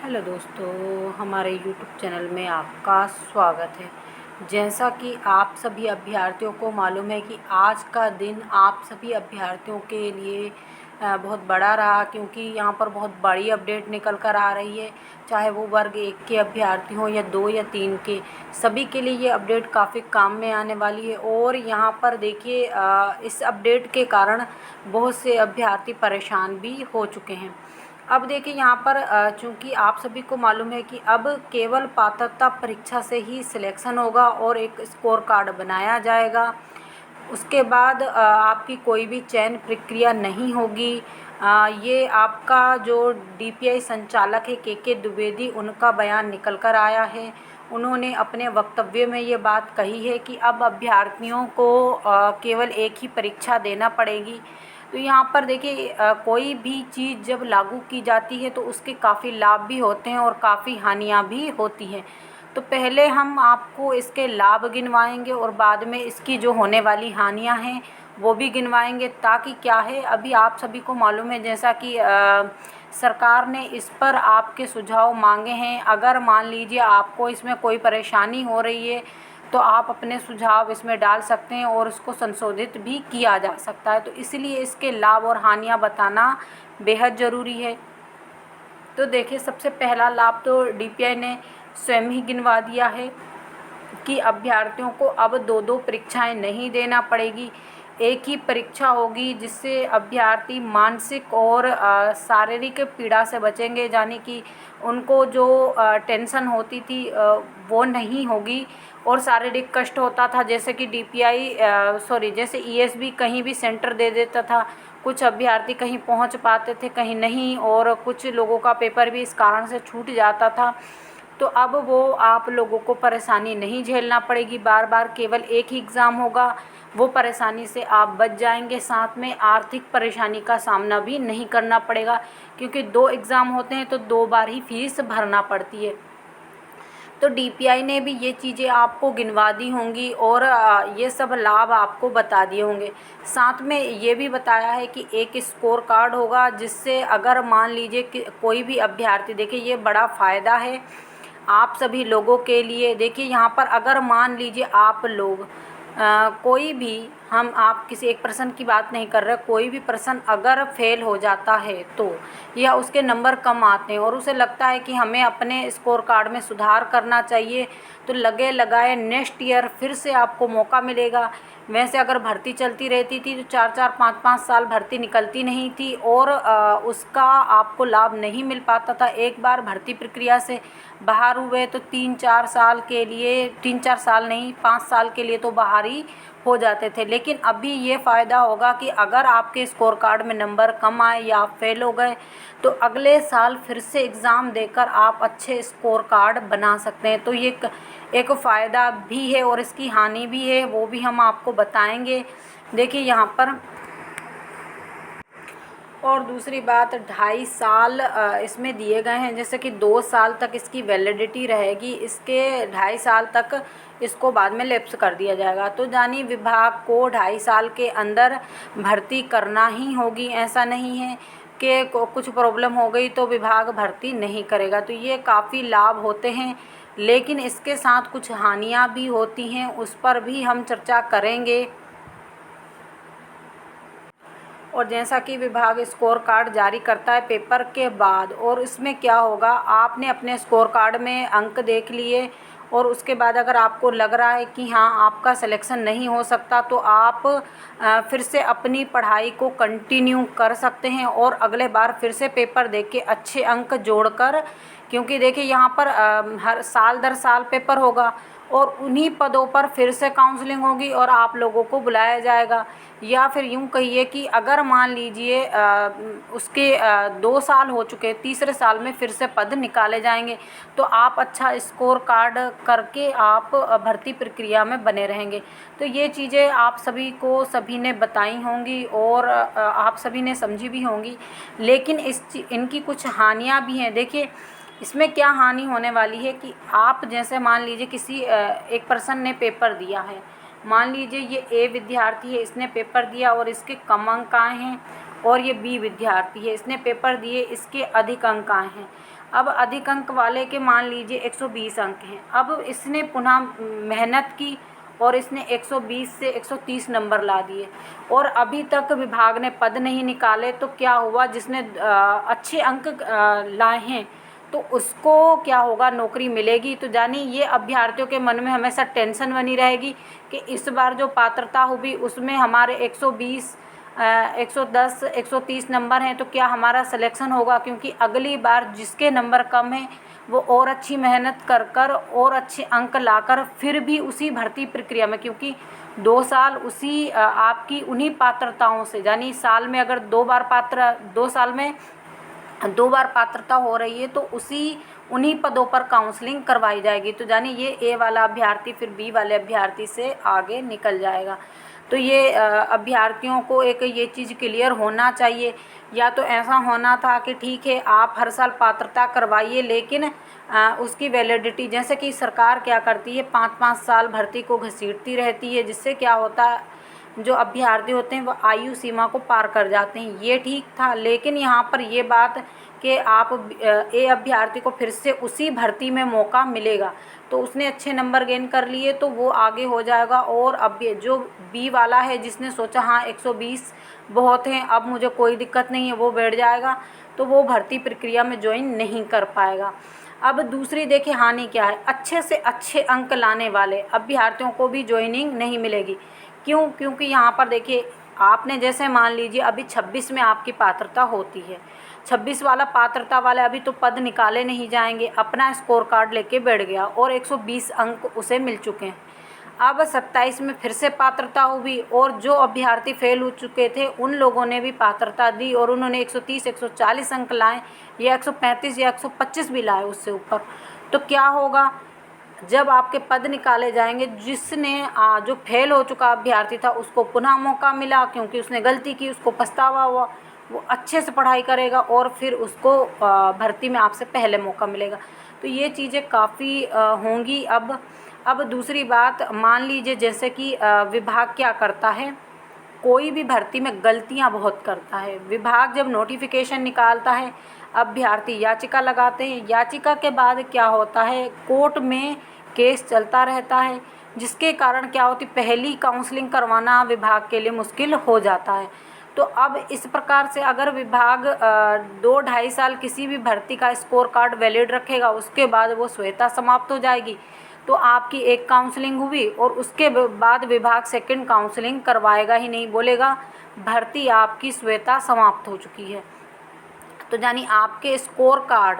Hello दोस्तों, हमारे YouTube channel में आपका स्वागत है। जैसा कि आप सभी अभ्यर्थियों को मालूम है कि आज का दिन आप सभी अभ्यर्थियों के लिए बहुत बड़ा रहा, क्योंकि यहाँ पर बहुत बड़ी अपडेट निकल कर आ रही है। चाहे वो वर्ग 1 के अभ्यर्थी हों या 2 या 3 के, सभी के लिए ये अपडेट काफ़ी काम में आने वाली है। और यहाँ पर देखिए, इस अपडेट के कारण बहुत से अभ्यर्थी परेशान भी हो चुके हैं। अब देखिए यहाँ पर चूँकि आप सभी को मालूम है कि अब केवल पात्रता परीक्षा से ही सिलेक्शन होगा और एक स्कोर कार्ड बनाया जाएगा। उसके बाद आपकी कोई भी चयन प्रक्रिया नहीं होगी। ये आपका जो डीपीआई संचालक है के द्विवेदी, उनका बयान निकल कर आया है। उन्होंने अपने वक्तव्य में ये बात कही है कि अब अभ्यर्थियों को केवल एक ही परीक्षा देना पड़ेगी। तो यहाँ पर देखिए, कोई भी चीज़ जब लागू की जाती है तो उसके काफ़ी लाभ भी होते हैं और काफ़ी हानियाँ भी होती हैं। तो पहले हम आपको इसके लाभ गिनवाएंगे और बाद में इसकी जो होने वाली हानियाँ हैं वो भी गिनवाएंगे, ताकि क्या है, अभी आप सभी को मालूम है जैसा कि सरकार ने इस पर आपके सुझाव मांगे हैं। अगर मान लीजिए आपको इसमें कोई परेशानी हो रही है तो आप अपने सुझाव इसमें डाल सकते हैं और उसको संशोधित भी किया जा सकता है। तो इसलिए इसके लाभ और हानियाँ बताना बेहद ज़रूरी है। तो देखिए, सबसे पहला लाभ तो डीपीआई ने स्वयं ही गिनवा दिया है कि अभ्यर्थियों को अब 2-2 परीक्षाएं नहीं देना पड़ेगी, एक ही परीक्षा होगी, जिससे अभ्यर्थी मानसिक और शारीरिक पीड़ा से बचेंगे। यानी कि उनको जो टेंशन होती थी वो नहीं होगी और शारीरिक कष्ट होता था, जैसे कि जैसे ईएसबी कहीं भी सेंटर दे देता था, कुछ अभ्यर्थी कहीं पहुंच पाते थे कहीं नहीं, और कुछ लोगों का पेपर भी इस कारण से छूट जाता था। तो अब वो आप लोगों को परेशानी नहीं झेलना पड़ेगी, बार बार केवल एक ही एग्ज़ाम होगा, वो परेशानी से आप बच जाएंगे। साथ में आर्थिक परेशानी का सामना भी नहीं करना पड़ेगा, क्योंकि 2 एग्ज़ाम होते हैं तो 2 बार ही फीस भरना पड़ती है। तो डीपीआई ने भी ये चीज़ें आपको गिनवा दी होंगी और ये सब लाभ आपको बता दिए होंगे। साथ में ये भी बताया है कि एक स्कोर कार्ड होगा, जिससे अगर मान लीजिए कि कोई भी अभ्यर्थी, देखिए ये बड़ा फ़ायदा है आप सभी लोगों के लिए। देखिए यहाँ पर अगर मान लीजिए आप लोग कोई भी, हम आप किसी एक पर्सन की बात नहीं कर रहे, कोई भी पर्सन अगर फेल हो जाता है तो, या उसके नंबर कम आते हैं और उसे लगता है कि हमें अपने स्कोर कार्ड में सुधार करना चाहिए, तो लगे लगाए नेक्स्ट ईयर फिर से आपको मौका मिलेगा। वैसे अगर भर्ती चलती रहती थी तो 4-4 5-5 साल भर्ती निकलती नहीं थी और उसका आपको लाभ नहीं मिल पाता था। एक बार भर्ती प्रक्रिया से बाहर हुए तो 3-4 साल के लिए, 3-4 साल नहीं 5 साल के लिए तो बाहर ही हो जाते थे। लेकिन अभी ये फ़ायदा होगा कि अगर आपके स्कोर कार्ड में नंबर कम आए या आप फेल हो गए तो अगले साल फिर से एग्ज़ाम देकर आप अच्छे स्कोर कार्ड बना सकते हैं। तो ये एक फ़ायदा भी है और इसकी हानि भी है, वो भी हम आपको बताएंगे। देखिए यहाँ पर, और दूसरी बात, 2.5 साल इसमें दिए गए हैं, जैसे कि 2 साल तक इसकी वैलिडिटी रहेगी, इसके 2.5 साल तक इसको बाद में लैप्स कर दिया जाएगा। तो यानी विभाग को 2.5 साल के अंदर भर्ती करना ही होगी, ऐसा नहीं है कि कुछ प्रॉब्लम हो गई तो विभाग भर्ती नहीं करेगा। तो ये काफ़ी लाभ होते हैं, लेकिन इसके साथ कुछ हानियाँ भी होती हैं, उस पर भी हम चर्चा करेंगे। और जैसा कि विभाग स्कोर कार्ड जारी करता है पेपर के बाद, और इसमें क्या होगा, आपने अपने स्कोर कार्ड में अंक देख लिए और उसके बाद अगर आपको लग रहा है कि हाँ आपका सिलेक्शन नहीं हो सकता, तो आप फिर से अपनी पढ़ाई को कंटिन्यू कर सकते हैं और अगले बार फिर से पेपर दे के अच्छे अंक जोड़कर, क्योंकि देखिए यहाँ पर हर साल दर साल पेपर होगा और उन्हीं पदों पर फिर से काउंसलिंग होगी और आप लोगों को बुलाया जाएगा। या फिर यूँ कहिए कि अगर मान लीजिए उसके 2 साल हो चुके, तीसरे साल में फिर से पद निकाले जाएंगे, तो आप अच्छा स्कोर कार्ड करके आप भर्ती प्रक्रिया में बने रहेंगे। तो ये चीज़ें आप सभी को सभी ने बताई होंगी और आप सभी ने समझी भी होंगी, लेकिन इनकी कुछ हानियाँ भी हैं। देखिए इसमें क्या हानि होने वाली है कि आप जैसे मान लीजिए किसी एक पर्सन ने पेपर दिया है, मान लीजिए ये ए विद्यार्थी है, इसने पेपर दिया और इसके कम अंक आए हैं, और ये बी विद्यार्थी है, इसने पेपर दिए, इसके अधिक अंक आए हैं। अब अधिक अंक वाले के मान लीजिए 120 अंक हैं। अब इसने पुनः मेहनत की और इसने 120 से 130 नंबर ला दिए और अभी तक विभाग ने पद नहीं निकाले। तो क्या हुआ, जिसने अच्छे अंक लाए हैं तो उसको क्या होगा, नौकरी मिलेगी। तो जानी ये अभ्यर्थियों के मन में हमेशा टेंशन बनी रहेगी कि इस बार जो पात्रता हुई उसमें हमारे 120 110 130 नंबर हैं, तो क्या हमारा सिलेक्शन होगा, क्योंकि अगली बार जिसके नंबर कम हैं वो और अच्छी मेहनत कर कर और अच्छे अंक लाकर फिर भी उसी भर्ती प्रक्रिया में, क्योंकि 2 साल उसी आपकी उन्हीं पात्रताओं से, यानी साल में अगर 2 साल में 2 बार पात्रता हो रही है तो उन्हीं पदों पर काउंसलिंग करवाई जाएगी। तो यानी ये ए वाला अभ्यर्थी फिर बी वाले अभ्यर्थी से आगे निकल जाएगा। तो ये अभ्यर्थियों को एक ये चीज़ क्लियर होना चाहिए। या तो ऐसा होना था कि ठीक है आप हर साल पात्रता करवाइए, लेकिन उसकी वैलिडिटी, जैसे कि सरकार क्या करती है 5-5 साल भर्ती को घसीटती रहती है, जिससे क्या होता है जो अभ्यर्थी होते हैं वो आयु सीमा को पार कर जाते हैं। ये ठीक था, लेकिन यहाँ पर ये बात कि आप ए अभ्यर्थी को फिर से उसी भर्ती में मौका मिलेगा, तो उसने अच्छे नंबर गेन कर लिए तो वो आगे हो जाएगा। और अब जो बी वाला है जिसने सोचा हाँ 120 बहुत हैं, अब मुझे कोई दिक्कत नहीं है, वो बैठ जाएगा, तो वो भर्ती प्रक्रिया में ज्वाइन नहीं कर पाएगा। अब दूसरी देखिए हानि क्या है, अच्छे से अच्छे अंक लाने वाले अभ्यर्थियों को भी ज्वाइनिंग नहीं मिलेगी। क्यों? क्योंकि यहाँ पर देखिए आपने जैसे मान लीजिए अभी 26 में आपकी पात्रता होती है, 26 वाला पात्रता वाला अभी तो पद निकाले नहीं जाएंगे, अपना स्कोर कार्ड लेके बैठ गया और 120 अंक उसे मिल चुके हैं। अब 27 में फिर से पात्रता हुई और जो अभ्यर्थी फेल हो चुके थे उन लोगों ने भी पात्रता दी और उन्होंने 130 140 अंक लाए या 135 या 125 भी लाए उससे ऊपर। तो क्या होगा, जब आपके पद निकाले जाएंगे, जिसने जो फेल हो चुका अभ्यर्थी था उसको पुनः मौका मिला, क्योंकि उसने गलती की, उसको पछतावा हुआ, वो अच्छे से पढ़ाई करेगा और फिर उसको भर्ती में आपसे पहले मौका मिलेगा। तो ये चीज़ें काफ़ी होंगी। अब दूसरी बात, मान लीजिए जैसे कि विभाग क्या करता है, कोई भी भर्ती में गलतियां बहुत करता है। विभाग जब नोटिफिकेशन निकालता है, अभ्यर्थी याचिका लगाते हैं, याचिका के बाद क्या होता है, कोर्ट में केस चलता रहता है, जिसके कारण क्या होती, पहली काउंसलिंग करवाना विभाग के लिए मुश्किल हो जाता है। तो अब इस प्रकार से अगर विभाग 2-2.5 साल किसी भी भर्ती का स्कोर कार्ड वैलिड रखेगा, उसके बाद वो स्वेता समाप्त हो जाएगी, तो आपकी एक काउंसलिंग हुई और उसके बाद विभाग सेकंड काउंसलिंग करवाएगा ही नहीं, बोलेगा भर्ती आपकी स्वेता समाप्त हो चुकी है। तो यानी आपके स्कोर कार्ड,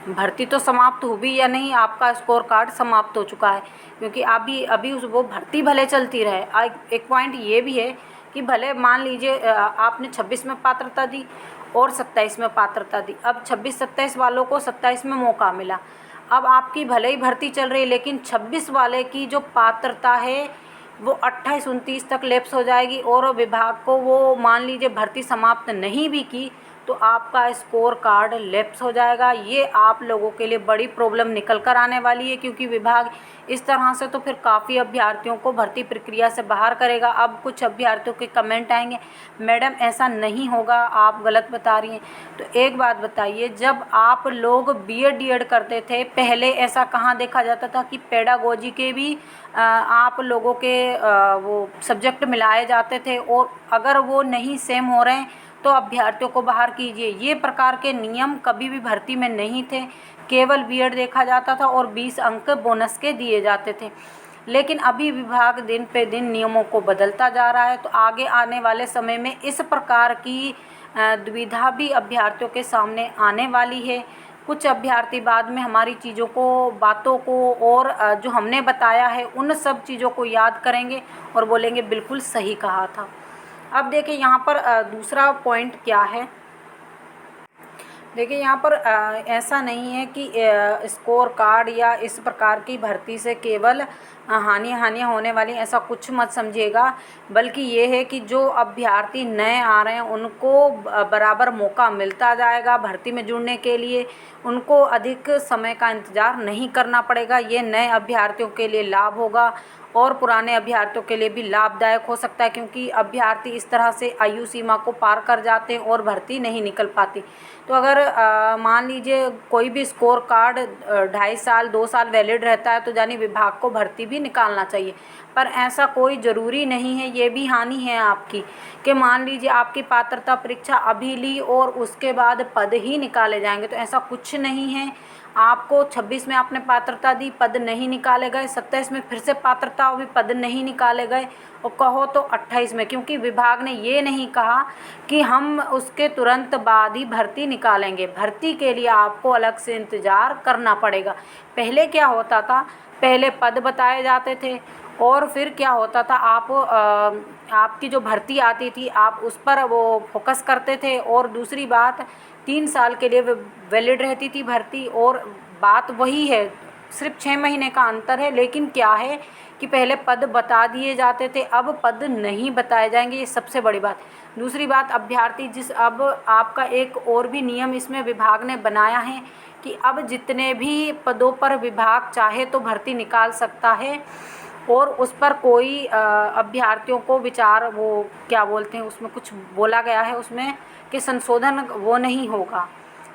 भर्ती तो समाप्त हुई या नहीं, आपका स्कोर कार्ड समाप्त हो चुका है, क्योंकि अभी वो भर्ती भले चलती रहे। एक पॉइंट ये भी है कि भले मान लीजिए आपने 26 में पात्रता दी और 27 में पात्रता दी, अब 26-27 वालों को 27 में मौका मिला, अब आपकी भले ही भर्ती चल रही है, लेकिन 26 वाले की जो पात्रता है वो 28-29 तक लैप्स हो जाएगी और विभाग को वो मान लीजिए भर्ती समाप्त नहीं भी की तो आपका स्कोर कार्ड लैप्स हो जाएगा। ये आप लोगों के लिए बड़ी प्रॉब्लम निकल कर आने वाली है, क्योंकि विभाग इस तरह से तो फिर काफ़ी अभ्यर्थियों को भर्ती प्रक्रिया से बाहर करेगा। अब कुछ अभ्यर्थियों के कमेंट आएंगे, मैडम ऐसा नहीं होगा, आप गलत बता रही हैं। तो एक बात बताइए, जब आप लोग बीएड डीएड करते थे, पहले ऐसा कहाँ देखा जाता था कि पेडागोजी के भी आप लोगों के वो सब्जेक्ट मिलाए जाते थे, और अगर वो नहीं सेम हो रहे हैं तो अभ्यर्थियों को बाहर कीजिए। ये प्रकार के नियम कभी भी भर्ती में नहीं थे, केवल बीएड देखा जाता था और 20 अंक बोनस के दिए जाते थे। लेकिन अभी विभाग दिन पे दिन नियमों को बदलता जा रहा है, तो आगे आने वाले समय में इस प्रकार की दुविधा भी अभ्यर्थियों के सामने आने वाली है। कुछ अभ्यर्थी बाद में हमारी चीज़ों को, बातों को और जो हमने बताया है उन सब चीज़ों को याद करेंगे और बोलेंगे बिल्कुल सही कहा था। अब देखिए यहाँ पर दूसरा पॉइंट क्या है, देखिए यहाँ पर ऐसा नहीं है कि स्कोर कार्ड या इस प्रकार की भर्ती से केवल हानि होने वाली, ऐसा कुछ मत समझिएगा, बल्कि ये है कि जो अभ्यर्थी नए आ रहे हैं उनको बराबर मौका मिलता जाएगा भर्ती में जुड़ने के लिए, उनको अधिक समय का इंतज़ार नहीं करना पड़ेगा। ये नए अभ्यर्थियों के लिए लाभ होगा और पुराने अभ्यर्थियों के लिए भी लाभदायक हो सकता है, क्योंकि अभ्यर्थी इस तरह से आयु सीमा को पार कर जाते हैं और भर्ती नहीं निकल पाती। तो अगर मान लीजिए कोई भी स्कोर कार्ड 2.5 साल 2 साल वैलिड रहता है, तो यानी विभाग को भर्ती भी निकालना चाहिए। पर ऐसा कोई ज़रूरी नहीं है। ये भी हानि है आपकी कि मान लीजिए आपकी पात्रता परीक्षा अभी ली और उसके बाद पद ही निकाले जाएंगे, तो ऐसा कुछ नहीं है। आपको 26 में आपने पात्रता दी, पद नहीं निकाले गए, 27 में फिर से पात्रता हुई, पद नहीं निकाले गए, और कहो तो 28 में, क्योंकि विभाग ने ये नहीं कहा कि हम उसके तुरंत बाद ही भर्ती निकालेंगे। भर्ती के लिए आपको अलग से इंतज़ार करना पड़ेगा। पहले क्या होता था, पहले पद बताए जाते थे और फिर क्या होता था, आपकी जो भर्ती आती थी आप उस पर वो फोकस करते थे। और दूसरी बात, 3 साल के लिए वैलिड रहती थी भर्ती, और बात वही है, सिर्फ 6 महीने का अंतर है। लेकिन क्या है कि पहले पद बता दिए जाते थे, अब पद नहीं बताए जाएंगे, ये सबसे बड़ी बात। दूसरी बात, अभ्यर्थी अब आपका एक और भी नियम इसमें विभाग ने बनाया है कि अब जितने भी पदों पर विभाग चाहे तो भर्ती निकाल सकता है, और उस पर कोई अभ्यर्थियों को विचार, वो क्या बोलते हैं, उसमें कुछ बोला गया है उसमें कि संशोधन वो नहीं होगा,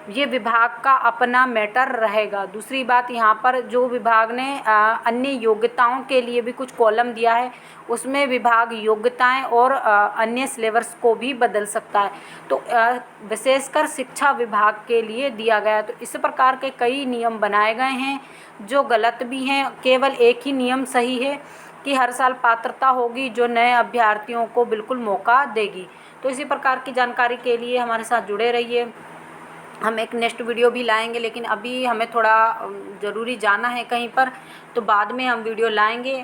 ये विभाग का अपना मैटर रहेगा। दूसरी बात, यहाँ पर जो विभाग ने अन्य योग्यताओं के लिए भी कुछ कॉलम दिया है, उसमें विभाग योग्यताएं और अन्य सिलेबस को भी बदल सकता है। तो विशेषकर शिक्षा विभाग के लिए दिया गया है। तो इस प्रकार के कई नियम बनाए गए हैं जो गलत भी हैं। केवल एक ही नियम सही है कि हर साल पात्रता होगी, जो नए अभ्यर्थियों को बिल्कुल मौका देगी। तो इसी प्रकार की जानकारी के लिए हमारे साथ जुड़े रहिए। हम एक नेक्स्ट वीडियो भी लाएंगे, लेकिन अभी हमें थोड़ा ज़रूरी जाना है कहीं पर, तो बाद में हम वीडियो लाएंगे।